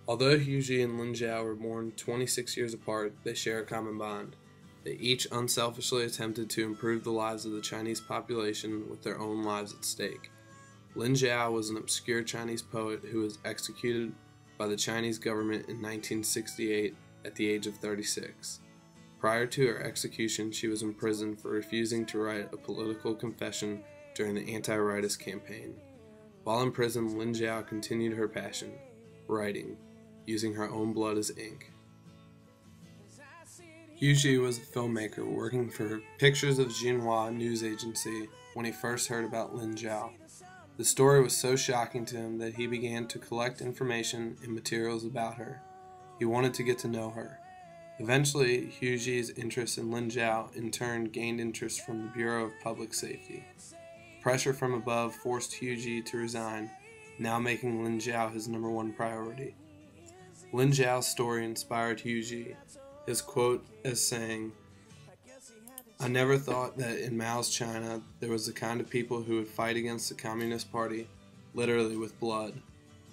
Although Hu Jie and Lin Zhao were born 26 years apart, they share a common bond. They each unselfishly attempted to improve the lives of the Chinese population with their own lives at stake. Lin Zhao was an obscure Chinese poet who was executed by the Chinese government in 1968 at the age of 36. Prior to her execution, she was imprisoned for refusing to write a political confession during the anti-rightist campaign. While in prison, Lin Zhao continued her passion, writing, using her own blood as ink. Hu Jie was a filmmaker working for Pictures of Xinhua news agency when he first heard about Lin Zhao. The story was so shocking to him that he began to collect information and materials about her. He wanted to get to know her. Eventually, Hu Jie's interest in Lin Zhao in turn gained interest from the Bureau of Public Safety. Pressure from above forced Hu Jie to resign, now making Lin Zhao his #1 priority. Lin Zhao's story inspired Hu Jie. His quote as saying, "I never thought that in Mao's China there was the kind of people who would fight against the Communist Party, literally with blood."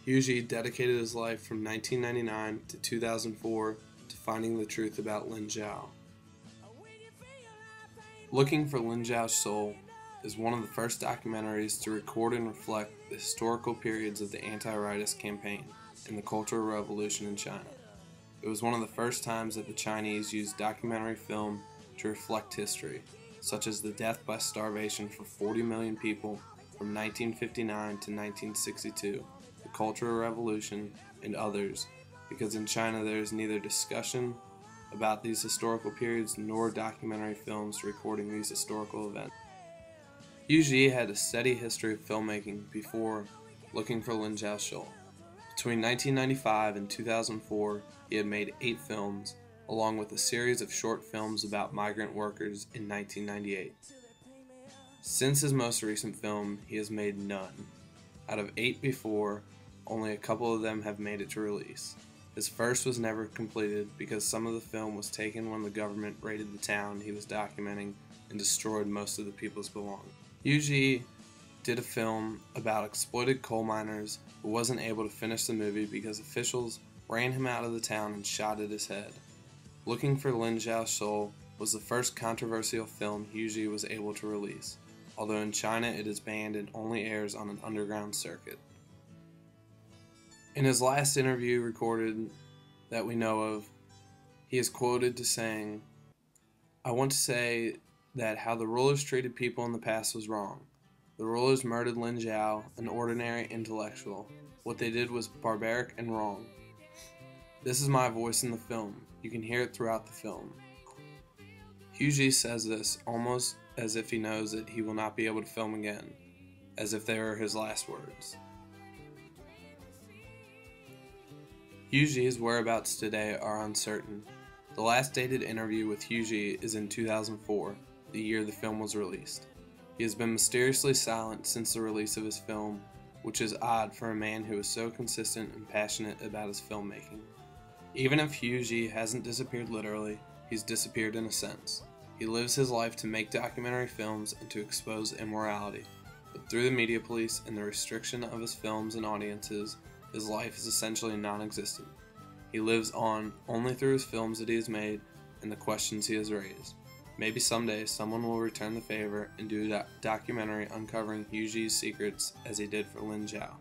Hu Jie dedicated his life from 1999 to 2004 to finding the truth about Lin Zhao. Looking for Lin Zhao's Soul is one of the first documentaries to record and reflect the historical periods of the anti-rightist campaign and the Cultural Revolution in China. It was one of the first times that the Chinese used documentary film to reflect history, such as the death by starvation for 40 million people from 1959 to 1962, the Cultural Revolution, and others, because in China there is neither discussion about these historical periods nor documentary films recording these historical events. Hu Jie had a steady history of filmmaking before looking for Lin Zhao's Soul. Between 1995 and 2004, he had made 8 films, along with a series of short films about migrant workers in 1998. Since his most recent film, he has made none. Out of 8 before, only a couple of them have made it to release. His first was never completed because some of the film was taken when the government raided the town he was documenting and destroyed most of the people's belongings. Hu Jie did a film about exploited coal miners but wasn't able to finish the movie because officials ran him out of the town and shot at his head. Looking for Lin Zhao's Soul was the first controversial film Hu Jie was able to release, although in China it is banned and only airs on an underground circuit. In his last interview recorded that we know of, he is quoted to saying, "I want to say that how the rulers treated people in the past was wrong. The rulers murdered Lin Zhao, an ordinary intellectual. What they did was barbaric and wrong. This is my voice in the film. You can hear it throughout the film." Hu Jie says this almost as if he knows that he will not be able to film again, as if they were his last words. Hu Jie's whereabouts today are uncertain. The last dated interview with Hu Jie is in 2004, the year the film was released. He has been mysteriously silent since the release of his film, which is odd for a man who is so consistent and passionate about his filmmaking. Even if Hu Jie hasn't disappeared literally, he's disappeared in a sense. He lives his life to make documentary films and to expose immorality, but through the media police and the restriction of his films and audiences, his life is essentially non-existent. He lives on only through his films that he has made and the questions he has raised. Maybe someday someone will return the favor and do a documentary uncovering Hu Jie's secrets as he did for Lin Zhao.